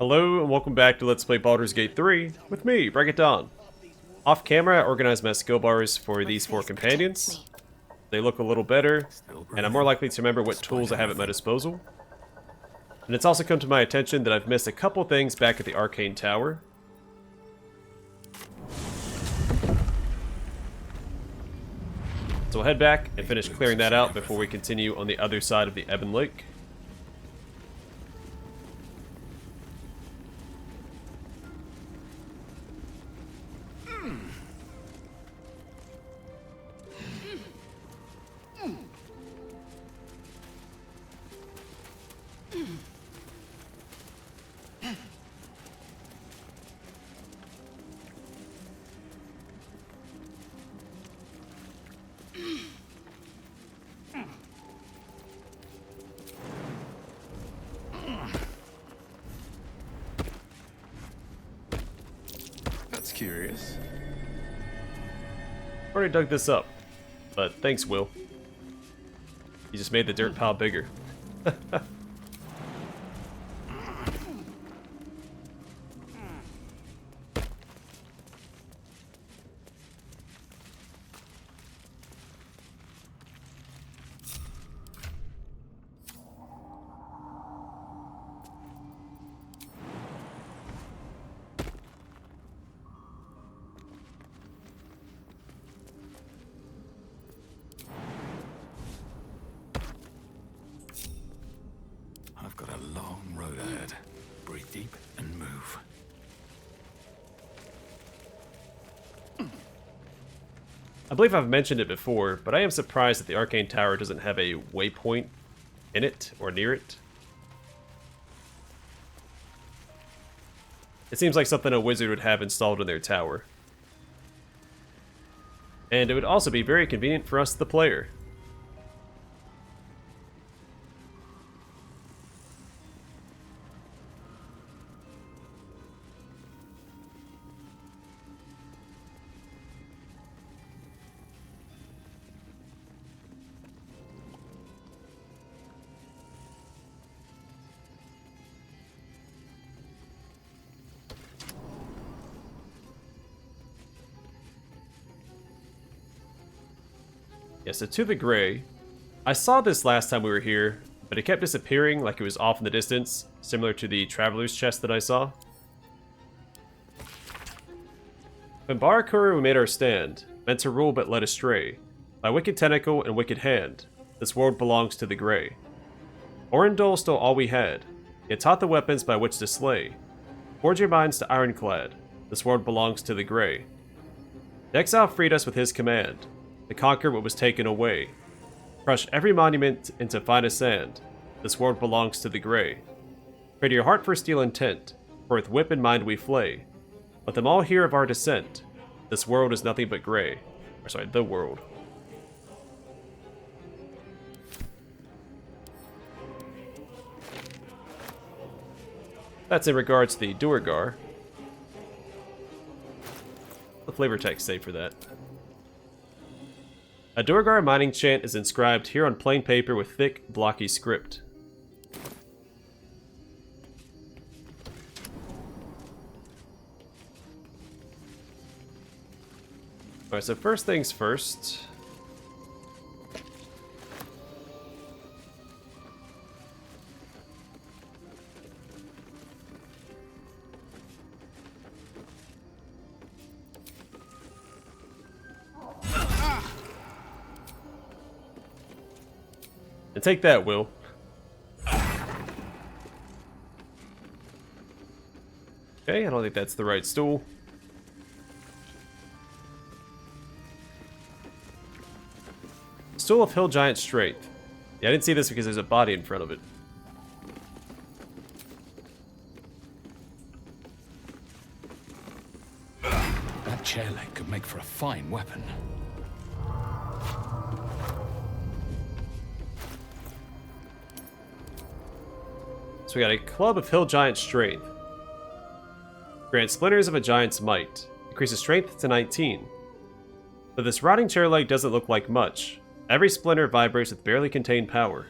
Hello and welcome back to Let's Play Baldur's Gate 3 with me, Break It Dawn. Off camera, I organized my skill bars for these four companions. They look a little better, and I'm more likely to remember what tools I have at my disposal. And it's also come to my attention that I've missed a couple things back at the Arcane Tower. So we'll head back and finish clearing that out before we continue on the other side of the Ebon Lake. That's curious. Already dug this up, but thanks, Will. You just made the dirt pile bigger. I've got a long road ahead. Breathe deep and move. I believe I've mentioned it before, but I am surprised that the Arcane Tower doesn't have a waypoint in it or near it. It seems like something a wizard would have installed in their tower. And it would also be very convenient for us, the player. Yeah, so to the gray. I saw this last time we were here, but it kept disappearing like it was off in the distance, similar to the traveler's chest that I saw. When Barakuru we made our stand, meant to rule but led astray. By wicked tentacle and wicked hand, this world belongs to the gray. Orindol stole all we had, yet taught the weapons by which to slay. Forge your minds to ironclad, this world belongs to the gray. The exile freed us with his command, to conquer what was taken away. Crush every monument into finest sand. This world belongs to the gray. Pray to your heart for steel intent, for with whip in mind we flay. Let them all hear of our descent. This world is nothing but gray. Or sorry, the world. That's in regards to the Duergar. The flavor text say for that. A Duergar mining chant is inscribed here on plain paper with thick, blocky script. Alright, so first things first. And take that, Will. Okay, I don't think that's the right stool. Stool of Hill Giant Strength. Yeah, I didn't see this because there's a body in front of it. That chair leg could make for a fine weapon. So we got a Club of Hill Giant Strength. Grant Splinters of a Giant's Might. Increases strength to 19. But this rotting chair leg doesn't look like much. Every splinter vibrates with barely contained power.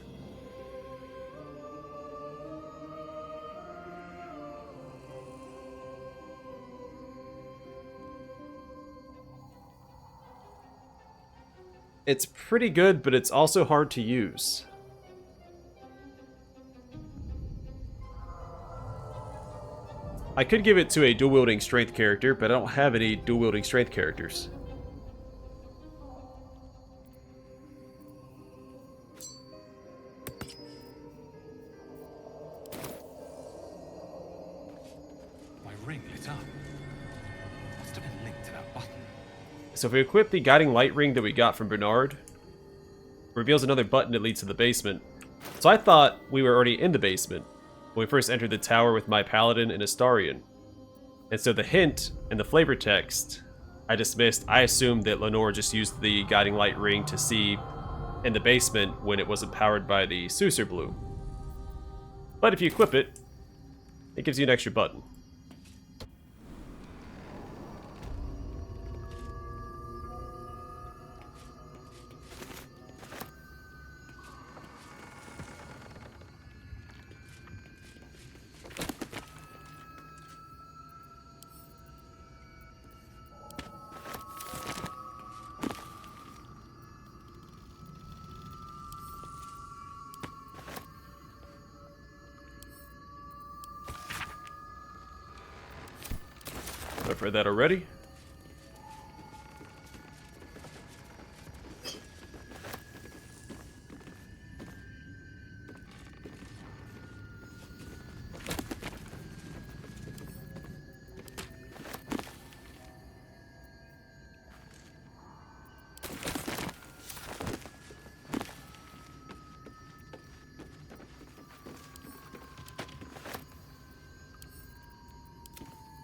It's pretty good, but it's also hard to use. I could give it to a dual-wielding strength character, but I don't have any dual-wielding strength characters. My ring lit up. Must have been linked to that button. So if we equip the guiding light ring that we got from Bernard, it reveals another button that leads to the basement. So I thought we were already in the basement when we first entered the tower with my paladin and Astarion. And so the hint and the flavor text I dismissed. I assumed that Lenore just used the guiding light ring to see in the basement when it wasn't powered by the Saucer Blue. But if you equip it, it gives you an extra button. I've read that already.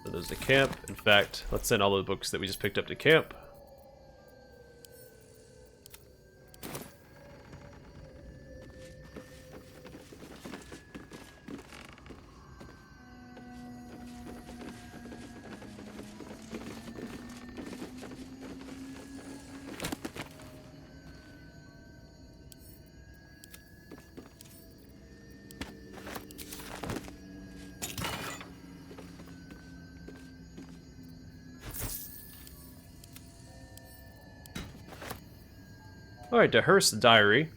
So there's the camp. In fact, let's send all the books that we just picked up to camp. Alright, Dehurst's diary.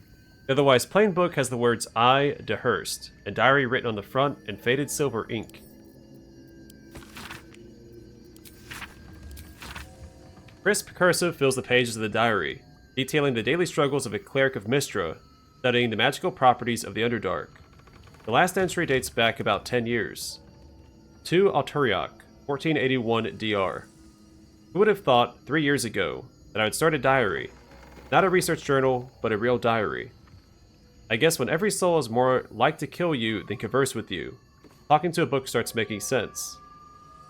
The otherwise plain book has the words I, Dehurst, and diary written on the front in faded silver ink. Crisp cursive fills the pages of the diary, detailing the daily struggles of a cleric of Mystra, studying the magical properties of the Underdark. The last entry dates back about 10 years. To Alturiak, 1481 DR. Who would have thought 3 years ago that I would start a diary? Not a research journal, but a real diary. I guess when every soul is more like to kill you than converse with you, talking to a book starts making sense.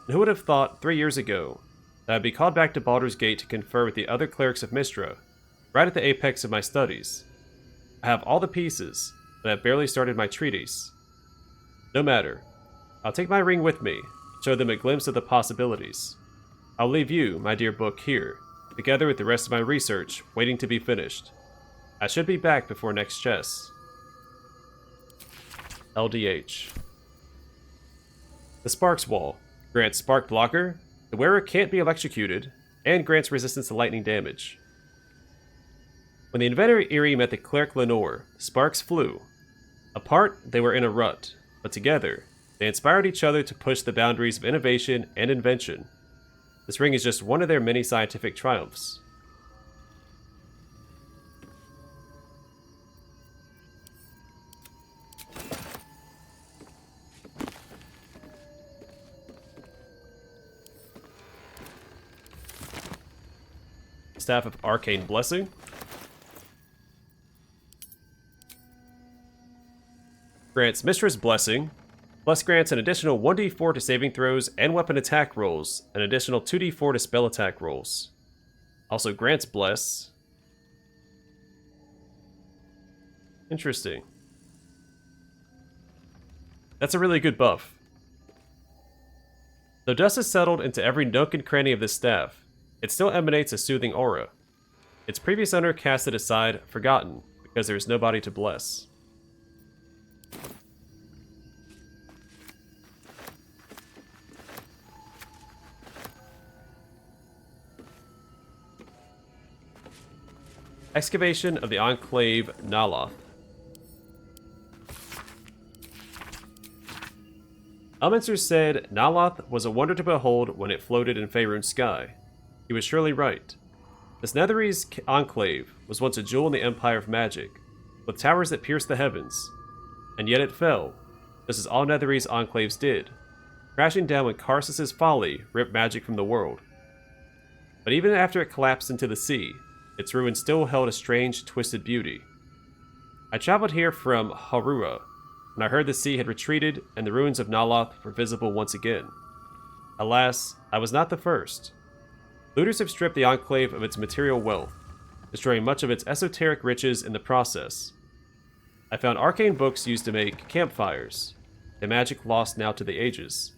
And who would have thought 3 years ago that I'd be called back to Baldur's Gate to confer with the other clerics of Mystra, right at the apex of my studies? I have all the pieces, but I've barely started my treatise. No matter. I'll take my ring with me, show them a glimpse of the possibilities. I'll leave you, my dear book, here, together with the rest of my research, waiting to be finished. I should be back before next chess. LDH. The Sparks Wall grants Spark Blocker, the wearer can't be electrocuted, and grants resistance to lightning damage. When the inventor Eerie met the cleric Lenore, sparks flew. Apart, they were in a rut, but together, they inspired each other to push the boundaries of innovation and invention. This ring is just one of their many scientific triumphs. Staff of Arcane Blessing. Grants Mistress Blessing. Plus grants an additional 1d4 to saving throws and weapon attack rolls, an additional 2d4 to spell attack rolls. Also grants Bless. Interesting. That's a really good buff. Though dust has settled into every nook and cranny of this staff, it still emanates a soothing aura. Its previous owner cast it aside, forgotten, because there is nobody to bless. Excavation of the Enclave Naloth. Elminster said Naloth was a wonder to behold when it floated in Faerun's sky. He was surely right. This Netherese enclave was once a jewel in the Empire of Magic, with towers that pierced the heavens. And yet it fell, just as all Netherese enclaves did, crashing down when Karsus's folly ripped magic from the world. But even after it collapsed into the sea, its ruins still held a strange, twisted beauty. I traveled here from Harua, when I heard the sea had retreated and the ruins of Naloth were visible once again. Alas, I was not the first. Looters have stripped the Enclave of its material wealth, destroying much of its esoteric riches in the process. I found arcane books used to make campfires, a magic lost now to the ages.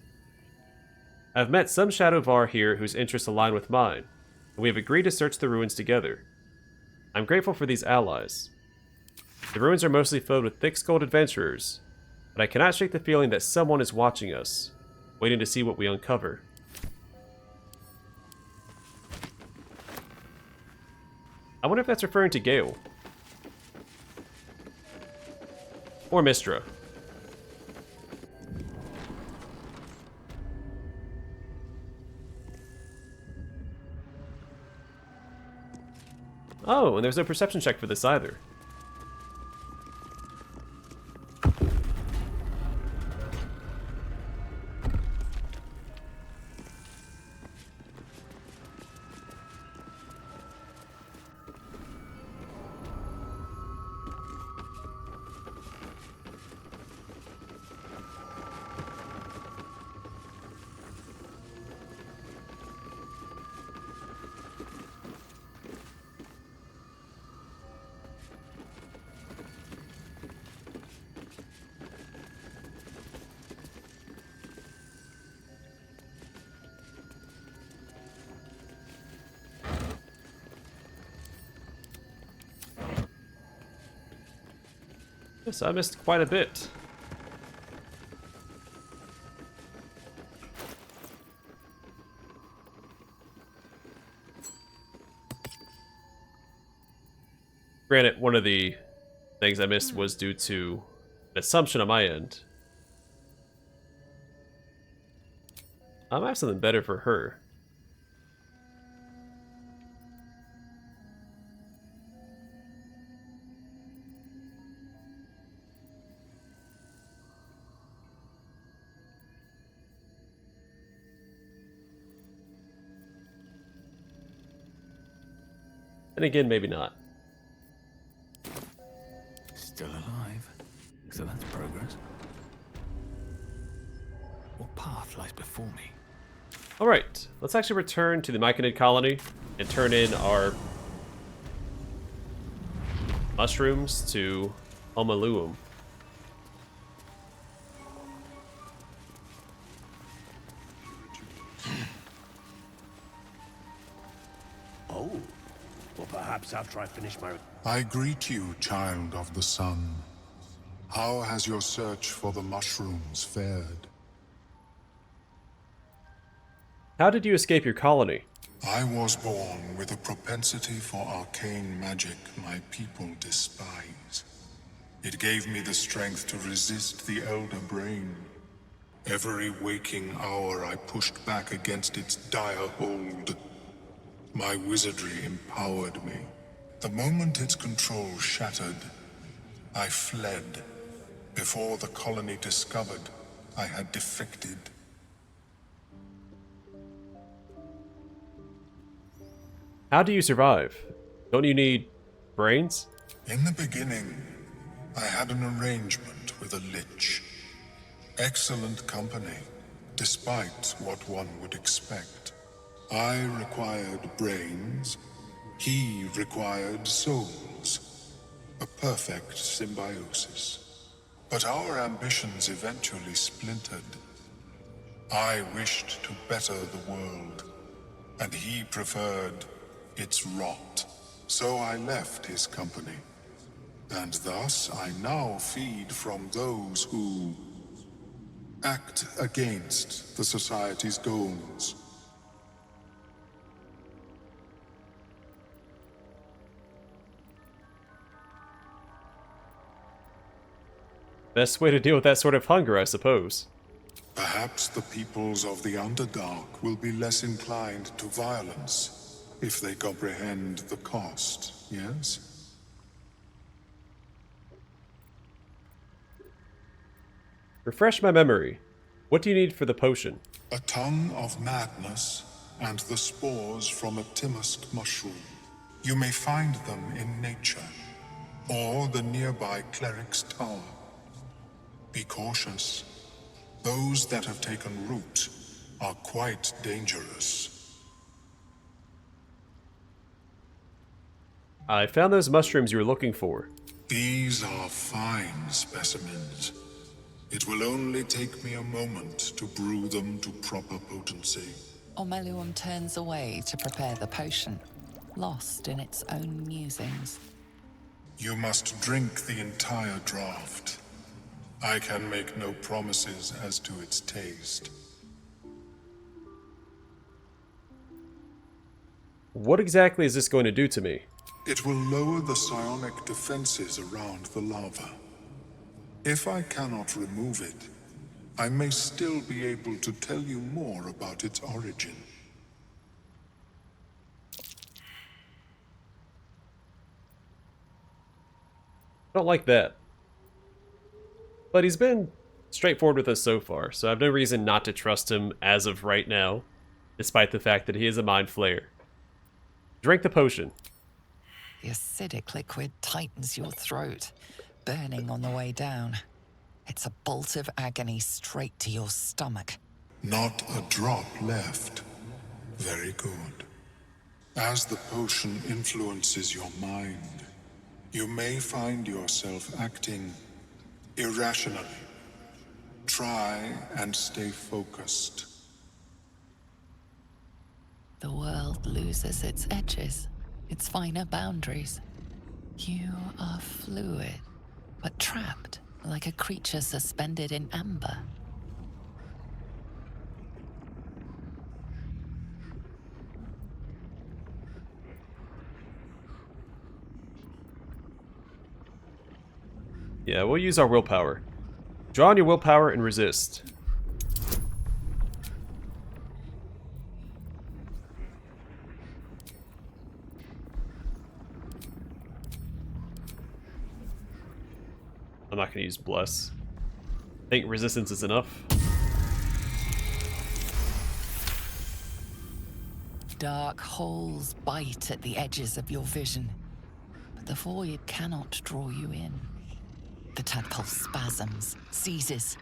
I have met some Shadowvar here whose interests align with mine, and we have agreed to search the ruins together. I'm grateful for these allies. The ruins are mostly filled with thick-skulled adventurers, but I cannot shake the feeling that someone is watching us, waiting to see what we uncover. I wonder if that's referring to Gale. Or Mistra. Oh, and there's no perception check for this either. Yes, I missed quite a bit. Granted, one of the things I missed was due to an assumption on my end. I might have something better for her. And again, maybe not. Still alive. So that's progress. What path lies before me? Alright, let's actually return to the Myconid colony and turn in our mushrooms to Omeluum. Oh, well, perhaps after I finish my... I greet you, child of the sun. How has your search for the mushrooms fared? How did you escape your colony? I was born with a propensity for arcane magic my people despise. It gave me the strength to resist the Elder Brain. Every waking hour I pushed back against its dire hold. My wizardry empowered me. The moment its control shattered, I fled. Before the colony discovered, I had defected. How do you survive? Don't you need brains? In the beginning, I had an arrangement with a lich. Excellent company, despite what one would expect. I required brains, he required souls. A perfect symbiosis. But our ambitions eventually splintered. I wished to better the world, and he preferred its rot. So I left his company. And thus I now feed from those who act against the Society's goals. Best way to deal with that sort of hunger, I suppose. Perhaps the peoples of the Underdark will be less inclined to violence if they comprehend the cost, yes? Refresh my memory. What do you need for the potion? A tongue of madness and the spores from a Timisk mushroom. You may find them in nature, or the nearby cleric's tower. Be cautious. Those that have taken root are quite dangerous. I found those mushrooms you were looking for. These are fine specimens. It will only take me a moment to brew them to proper potency. Omeluum turns away to prepare the potion, lost in its own musings. You must drink the entire draught. I can make no promises as to its taste. What exactly is this going to do to me? It will lower the psionic defenses around the lava. If I cannot remove it, I may still be able to tell you more about its origin. I don't like that. But he's been straightforward with us so far, so I have no reason not to trust him as of right now, despite the fact that he is a mind flayer. Drink the potion. The acidic liquid tightens your throat, burning on the way down. It's a bolt of agony straight to your stomach. Not a drop left. Very good. As the potion influences your mind, you may find yourself acting irrationally. Try and stay focused. The world loses its edges, its finer boundaries. You are fluid, but trapped like a creature suspended in amber. Yeah, we'll use our willpower. Draw on your willpower and resist. I'm not going to use Bless. I think resistance is enough. Dark holes bite at the edges of your vision, but the void cannot draw you in. The tadpole spasms, seizes.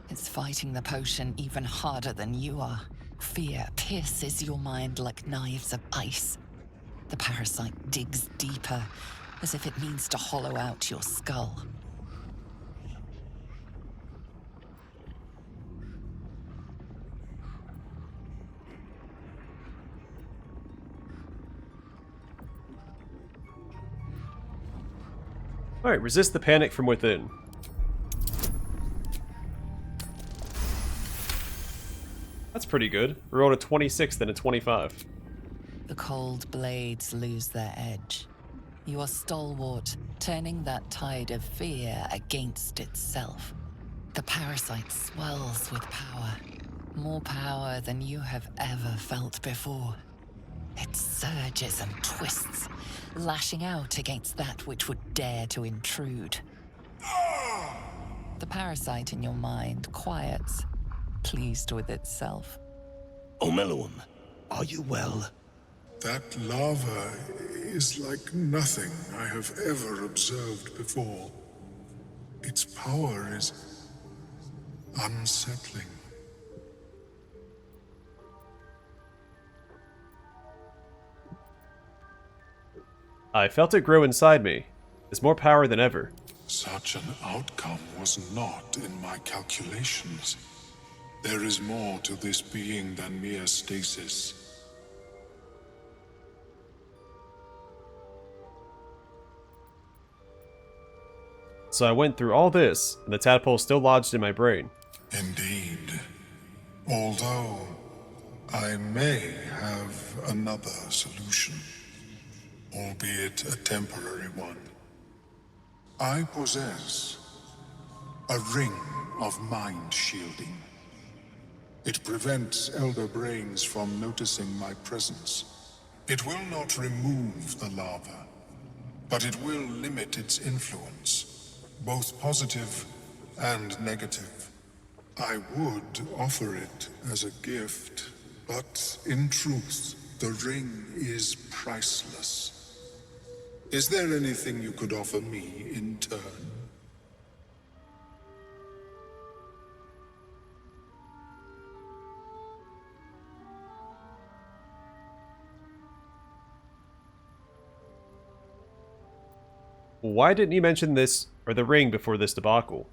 It's fighting the potion even harder than you are. Fear pierces your mind like knives of ice. The parasite digs deeper, as if it means to hollow out your skull. Alright, resist the panic from within. That's pretty good. We rolled a 26 then a 25. The cold blades lose their edge. You are stalwart, turning that tide of fear against itself. The parasite swells with power. More power than you have ever felt before. It surges and twists, lashing out against that which would dare to intrude. The parasite in your mind quiets, pleased with itself. Omeluum, are you well? That lava is like nothing I have ever observed before. Its power is unsettling. I felt it grow inside me. It's more power than ever. Such an outcome was not in my calculations. There is more to this being than mere stasis. So I went through all this, and the tadpole still lodged in my brain. Indeed. Although, I may have another solution, albeit a temporary one. I possess A ring of mind shielding. It prevents elder brains from noticing my presence. It will not remove the lava, but it will limit its influence, both positive and negative. I would offer it as a gift, but in truth, the ring is priceless. Is there anything you could offer me in turn? Why didn't you mention this, or the ring, before this debacle?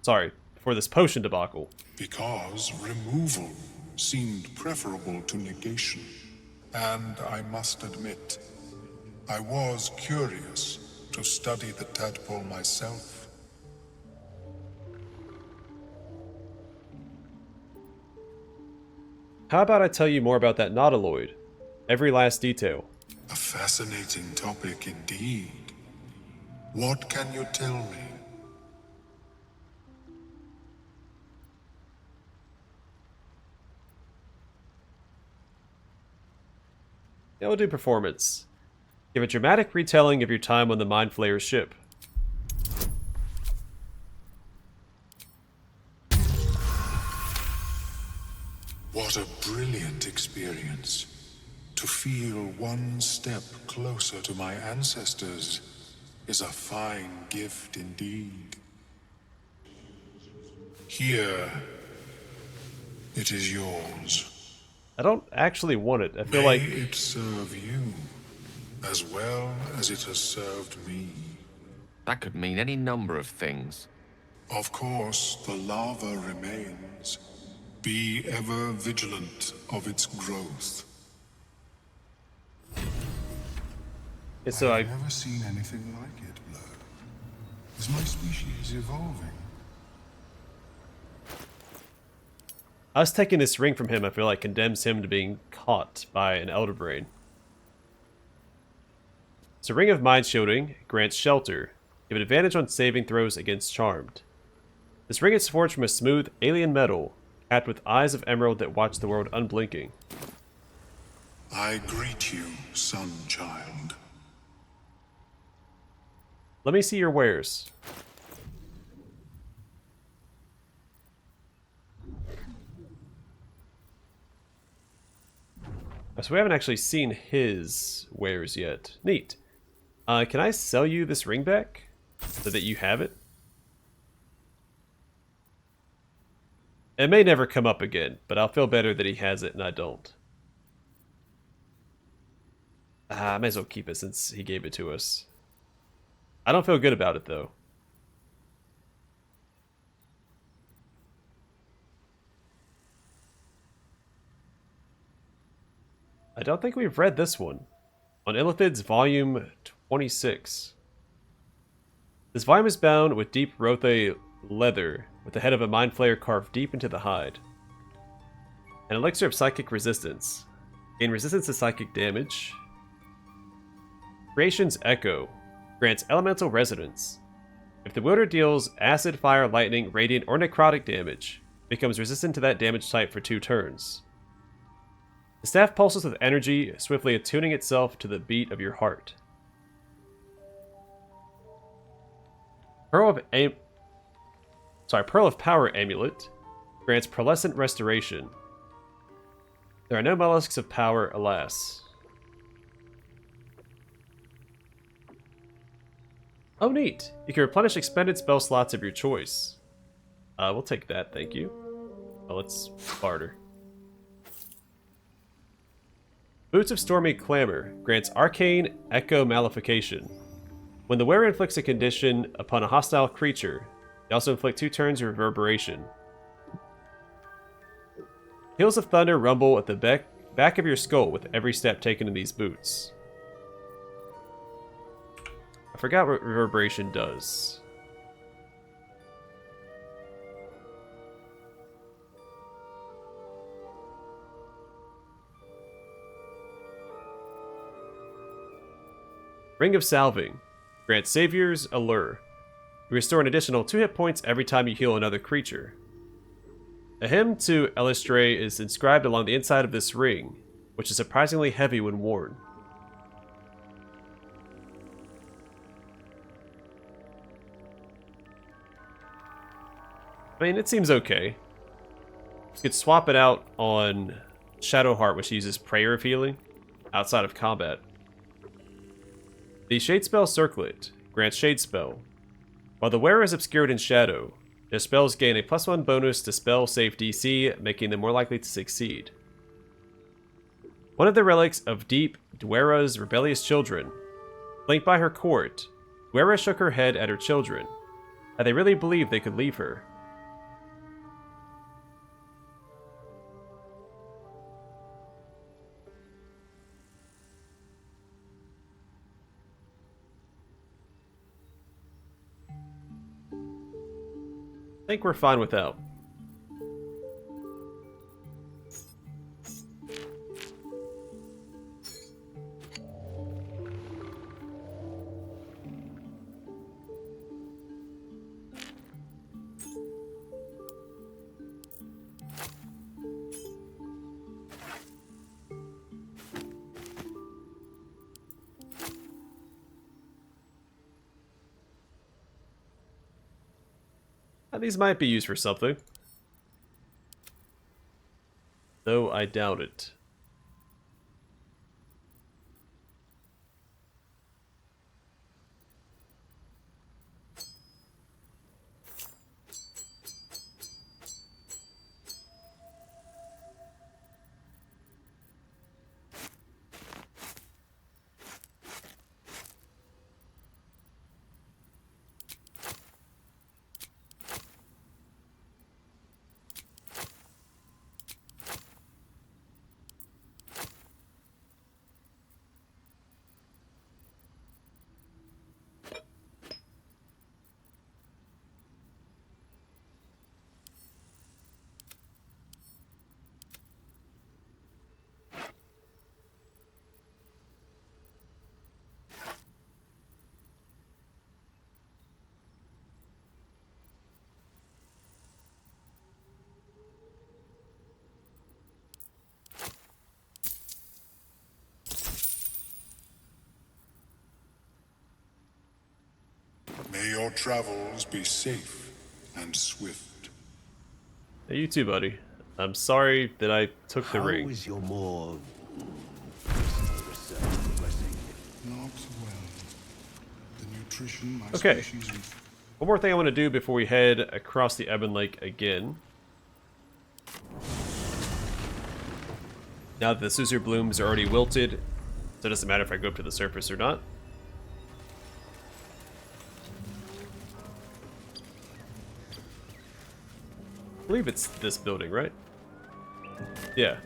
Sorry, before this potion debacle. Because removal seemed preferable to negation. And I must admit, I was curious to study the tadpole myself. How about I tell you more about that nautiloid? Every last detail. A fascinating topic indeed. What can you tell me? Yeah, we'll do performance. Give a dramatic retelling of your time on the Mind Flayer's ship. What a brilliant experience. To feel one step closer to my ancestors is a fine gift indeed. Here, it is yours. I don't actually want it. I feel May like... it serve you as well as it has served me. That could mean any number of things. Of course, the lava remains. Be ever vigilant of its growth. So I've never seen anything like it, Blur. Is my species evolving? Us taking this ring from him, I feel like, condemns him to being caught by an Elder Brain. So Ring of Mind Shielding grants shelter. Give an advantage on saving throws against Charmed. This ring is forged from a smooth alien metal, capped with eyes of emerald that watch the world unblinking. I greet you, son child. Let me see your wares. So we haven't actually seen his wares yet. Neat. Can I sell you this ring back? So that you have it? It may never come up again, but I'll feel better that he has it and I don't. I may as well keep it since he gave it to us. I don't feel good about it, though. I don't think we've read this one. On Illithid's Volume 26. This volume is bound with deep Rothe leather, with the head of a Mind Flayer carved deep into the hide. An elixir of psychic resistance. Gain resistance to psychic damage. Creation's Echo. Grants elemental resonance. If the wielder deals acid, fire, lightning, radiant, or necrotic damage, it becomes resistant to that damage type for 2 turns. The staff pulses with energy, swiftly attuning itself to the beat of your heart. Pearl of Power Amulet grants pearlescent restoration. There are no mollusks of power, alas. Oh, neat. You can replenish expended spell slots of your choice. We'll take that, thank you. Well, let's barter. Boots of Stormy Clamor grants Arcane Echo Malefication. When the wearer inflicts a condition upon a hostile creature, they also inflict 2 turns of Reverberation. Peals of thunder rumble at the back of your skull with every step taken in these boots. I forgot what Reverberation does. Ring of Salving. Grants Savior's Allure. You restore an additional 2 hit points every time you heal another creature. A hymn to Elistre is inscribed along the inside of this ring, which is surprisingly heavy when worn. I mean, it seems okay. You could swap it out on Shadowheart, which uses Prayer of Healing outside of combat. The Shadespell Circlet grants Shadespell. While the wearer is obscured in shadow, their spells gain a +1 bonus to spell save DC, making them more likely to succeed. One of the relics of Deep Dwera's rebellious children. Flanked by her court, Dwera shook her head at her children. Had they really believed they could leave her? I think we're fine without. These might be used for something. Though I doubt it. May your travels be safe and swift. Hey, you too, buddy. I'm sorry that I took the ring. How is your more personal research progressing? Not well. The nutrition my Okay. species One more thing I want to do before we head across the Ebon Lake again. Now that the Susur blooms are already wilted, so it doesn't matter if I go up to the surface or not. I believe it's this building, right? Yeah.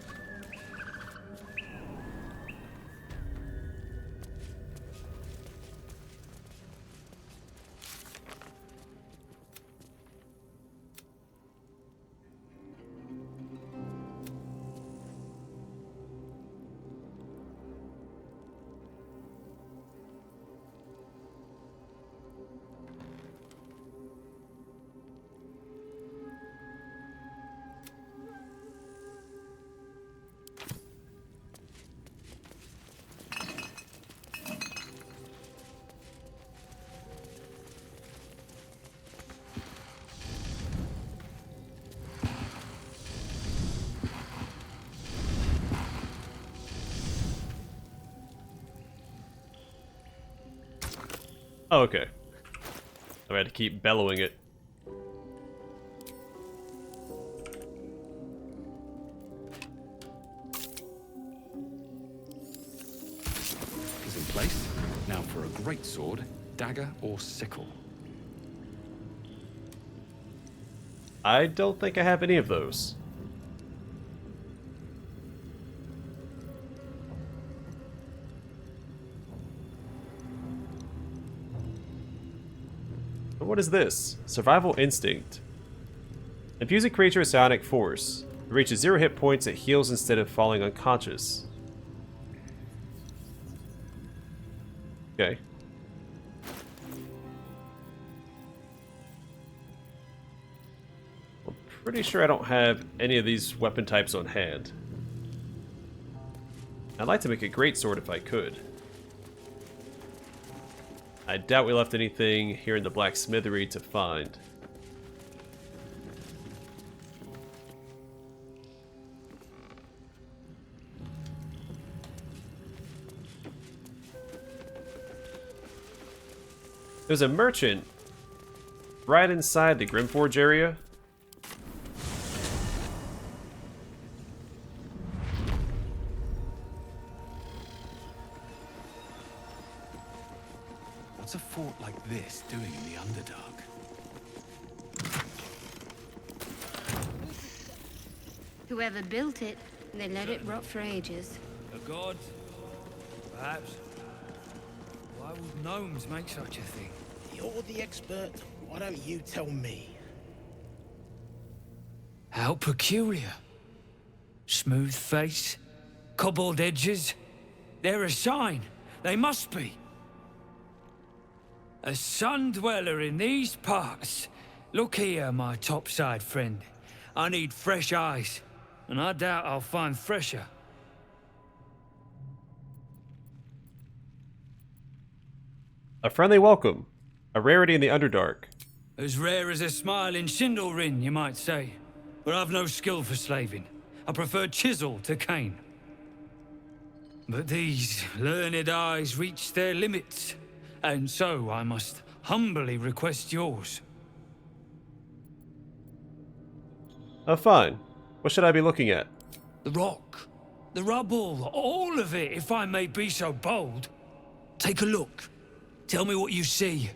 Oh, okay. I had to keep bellowing it. Is in place. Now for a great sword, dagger or sickle. I don't think I have any of those. But what is this? Survival instinct. Infuse a creature with psionic force. It reaches 0 hit points, it heals instead of falling unconscious. Okay. Pretty sure I don't have any of these weapon types on hand. I'd like to make a greatsword if I could. I doubt we left anything here in the blacksmithery to find. There's a merchant right inside the Grymforge area. What's a fort like this doing in the Underdark? Whoever built it, they let it rot for ages. A god? Perhaps. Why would gnomes make such a thing? You're the expert. Why don't you tell me? How peculiar. Smooth face, cobbled edges. They're a sign. They must be. A sun dweller in these parts. Look here, my topside friend. I need fresh eyes, and I doubt I'll find fresher. A friendly welcome. A rarity in the Underdark. As rare as a smile in Sindelrin, you might say. But I've no skill for slaving. I prefer chisel to cane. But these learned eyes reach their limits, and so I must humbly request yours. Oh, fine. What should I be looking at? The rock, the rubble, all of it, if I may be so bold. Take a look. Tell me what you see,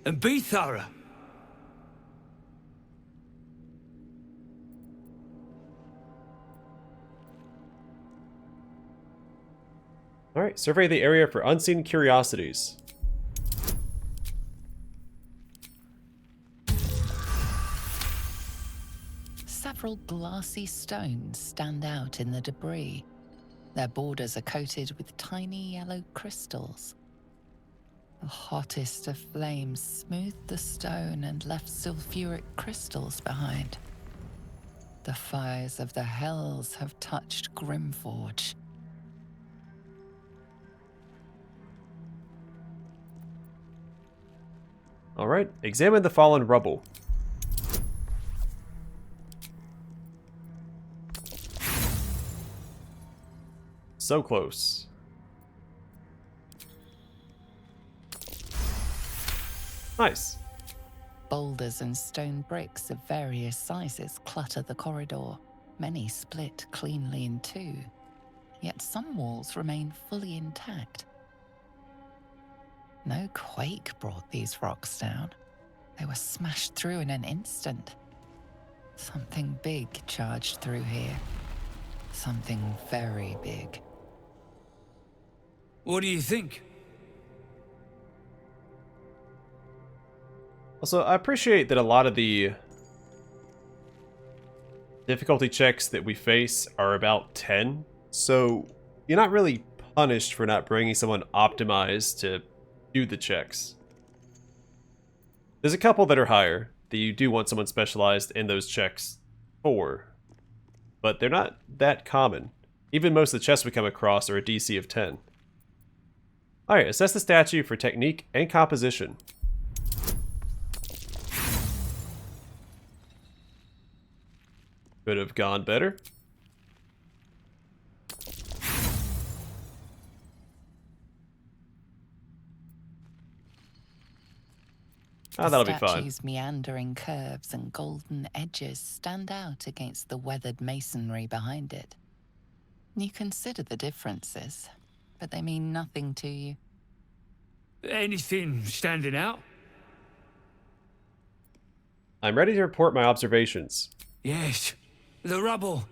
and be thorough. Alright, survey the area for unseen curiosities. Several glassy stones stand out in the debris. Their borders are coated with tiny yellow crystals. The hottest of flames smoothed the stone and left sulfuric crystals behind. The fires of the hells have touched Grymforge. Alright, examine the fallen rubble. So close. Nice. Boulders and stone bricks of various sizes clutter the corridor. Many split cleanly in two, yet some walls remain fully intact. No quake brought these rocks down. They were smashed through in an instant. Something big charged through here. Something very big. What do you think? Also, I appreciate that a lot of the difficulty checks that we face are about 10, so you're not really punished for not bringing someone optimized to do the checks. There's a couple that are higher that you do want someone specialized in those checks for, but they're not that common. Even most of the chests we come across are a DC of 10. Alright, assess the statue for technique and composition. Could have gone better. Ah, that'll be fine. The statue's meandering curves and golden edges stand out against the weathered masonry behind it. You consider the differences, but they mean nothing to you. Anything standing out? I'm ready to report my observations. Yes, the rubble.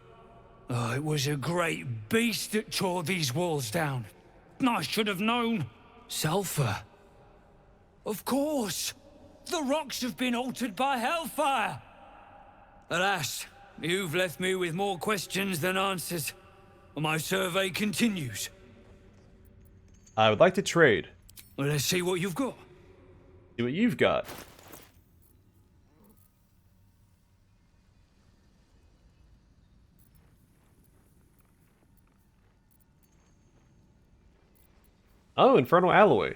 Oh, it was a great beast that tore these walls down. I should have known. Sulfur. Of course. The rocks have been altered by hellfire. Alas, you've left me with more questions than answers. My survey continues. I would like to trade. Well, let's see what you've got. See what you've got. Oh, Infernal Alloy.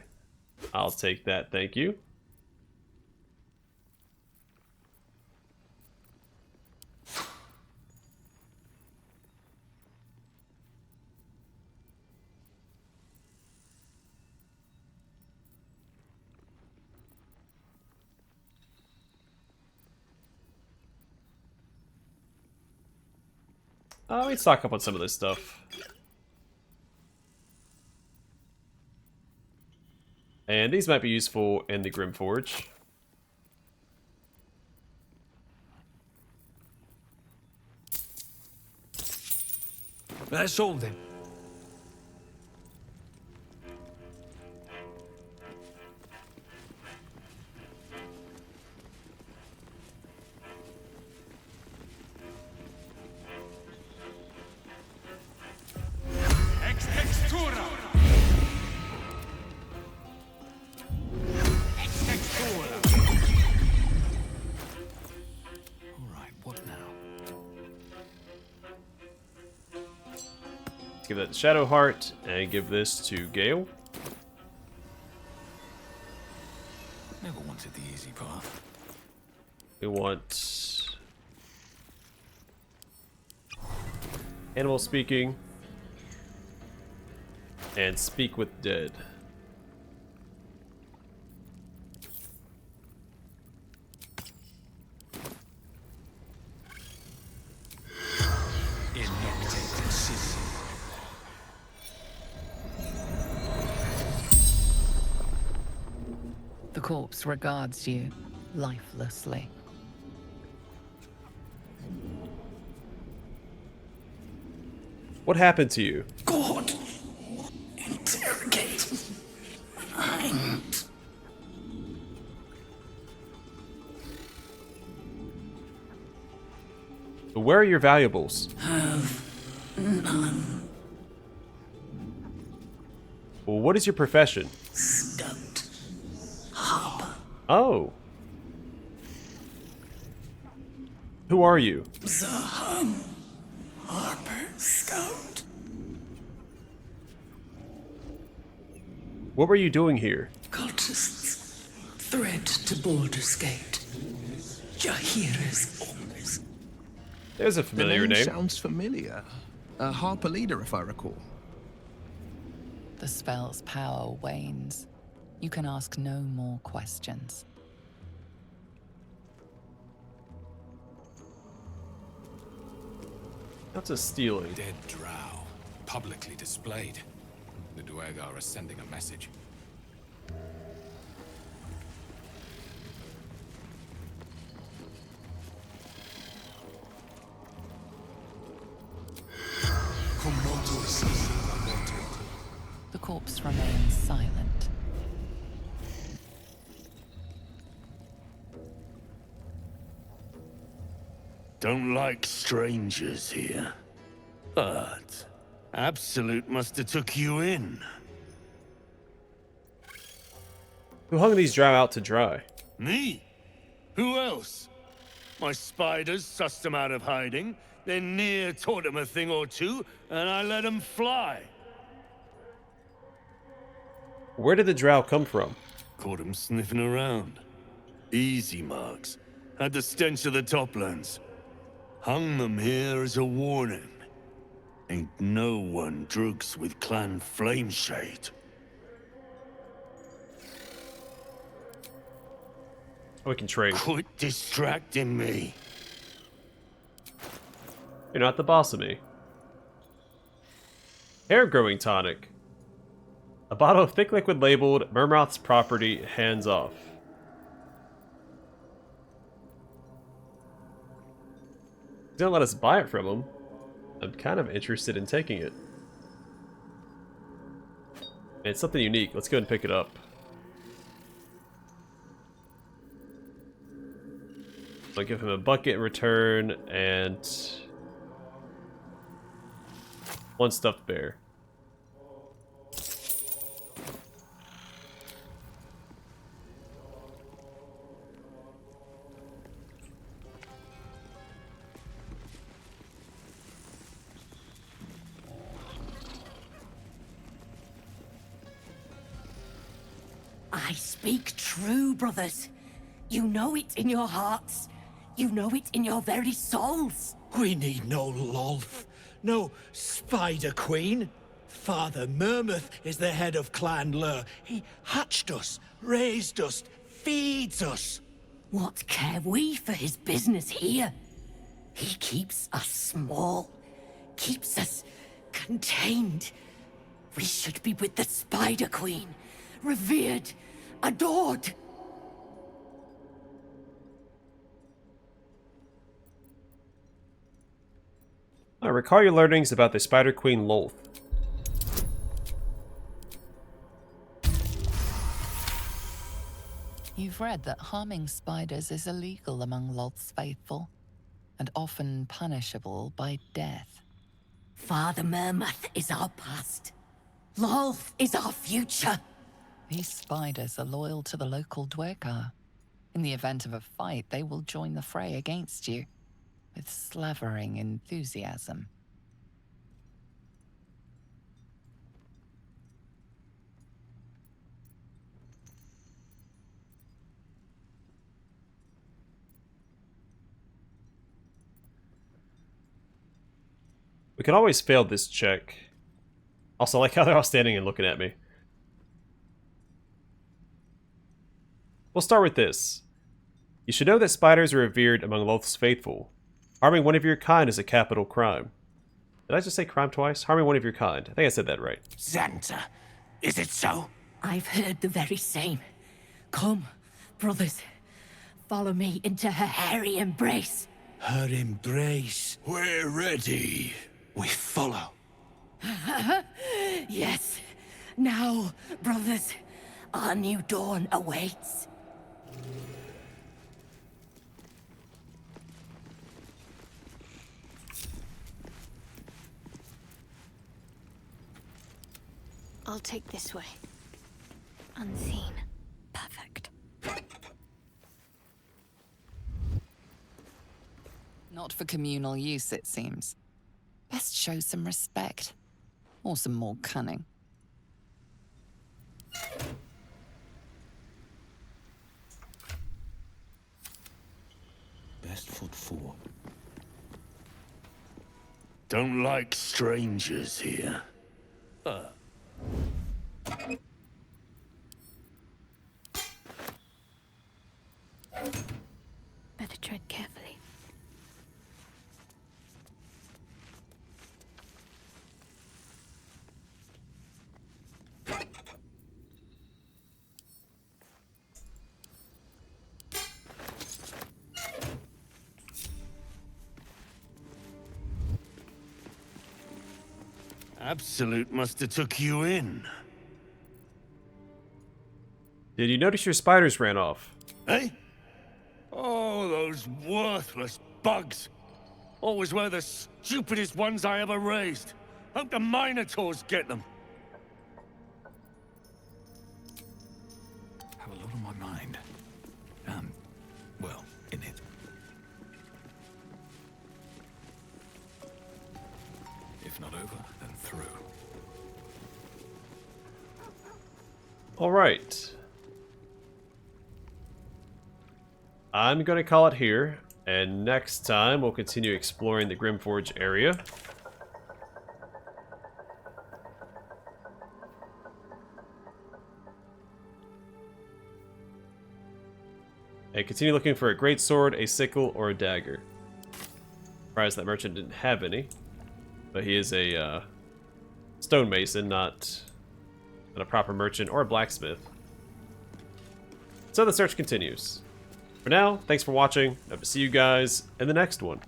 I'll take that, thank you. Let me stock up on some of this stuff. And these might be useful in the Grymforge. That's all then. Alright, what now? Let's give that to Shadow Heart and give this to Gale. Never wanted the easy path. We want Animal Speaking and Speak with Dead. The corpse regards you lifelessly. What happened to you? God! Interrogate. Mind. Where are your valuables? None. Well, what is your profession? Scout. Harper. Oh. Who are you? Zahan. Harper. Scout. What were you doing here? Cultists. Threat to Baldur's Gate. Jahira's orders. There's a The familiar name name. sounds familiar. A Harper leader, if I recall. The spell's power wanes. You can ask no more questions. That's a stealing. Dead drow, publicly displayed. The Duergar are sending a message. The corpse remains silent. Don't like strangers here. But Absolute must have took you in. Who hung these drow out to dry? Me? Who else? My spiders sussed them out of hiding, then Near taught them a thing or two, and I let them fly. Where did the drow come from? Caught them sniffing around. Easy marks. Had the stench of the Toplands. Hung them here as a warning. Ain't no one drugs with Clan Flameshade. We can trade. Quit distracting me. You're not the boss of me. Hair growing tonic. A bottle of thick liquid labeled Murmouth's property, hands off. He's gonna let us buy it from him. I'm kind of interested in taking it. And it's something unique. Let's go ahead and pick it up. I'll give him a bucket in return and one stuffed bear. I speak true, brothers. You know it in your hearts. You know it in your very souls. We need no Lolth, no Spider Queen. Father Mermuth is the head of Clan Lur. He hatched us, raised us, feeds us. What care we for his business here? He keeps us small, keeps us contained. We should be with the Spider Queen, revered, adored. Recall your learnings about the Spider Queen Lolth. You've read that harming spiders is illegal among Lolth's faithful, and often punishable by death. Father Mermuth is our past. Lolth is our future. These spiders are loyal to the local Dwergar. In the event of a fight, they will join the fray against you, with slavering enthusiasm. We can always fail this check. Also, I like how they're all standing and looking at me. We'll start with this. You should know that spiders are revered among Lolth's faithful. Harming one of your kind is a capital crime. Did I just say crime twice? Harming one of your kind. I think I said that right. Xanta, is it so? I've heard the very same. Come, brothers. Follow me into her hairy embrace. Her embrace. We're ready. We follow. Yes. Now, brothers, our new dawn awaits. I'll take this way. Unseen. Perfect. Not for communal use, it seems. Best show some respect. Or some more cunning. Best foot forward. Don't like strangers here. Better tread carefully. Absolute must have took you in. Did you notice your spiders ran off? Eh? Oh, those worthless bugs. Always were the stupidest ones I ever raised. Hope the Minotaurs get them. Have a lot on my mind. Well, in it. If not over, then through. All right. I'm going to call it here, and next time we'll continue exploring the Grymforge area. And continue looking for a great sword, a sickle, or a dagger. Surprised that merchant didn't have any, but he is a stonemason, not a proper merchant or a blacksmith. So the search continues. For now, thanks for watching. Hope to see you guys in the next one.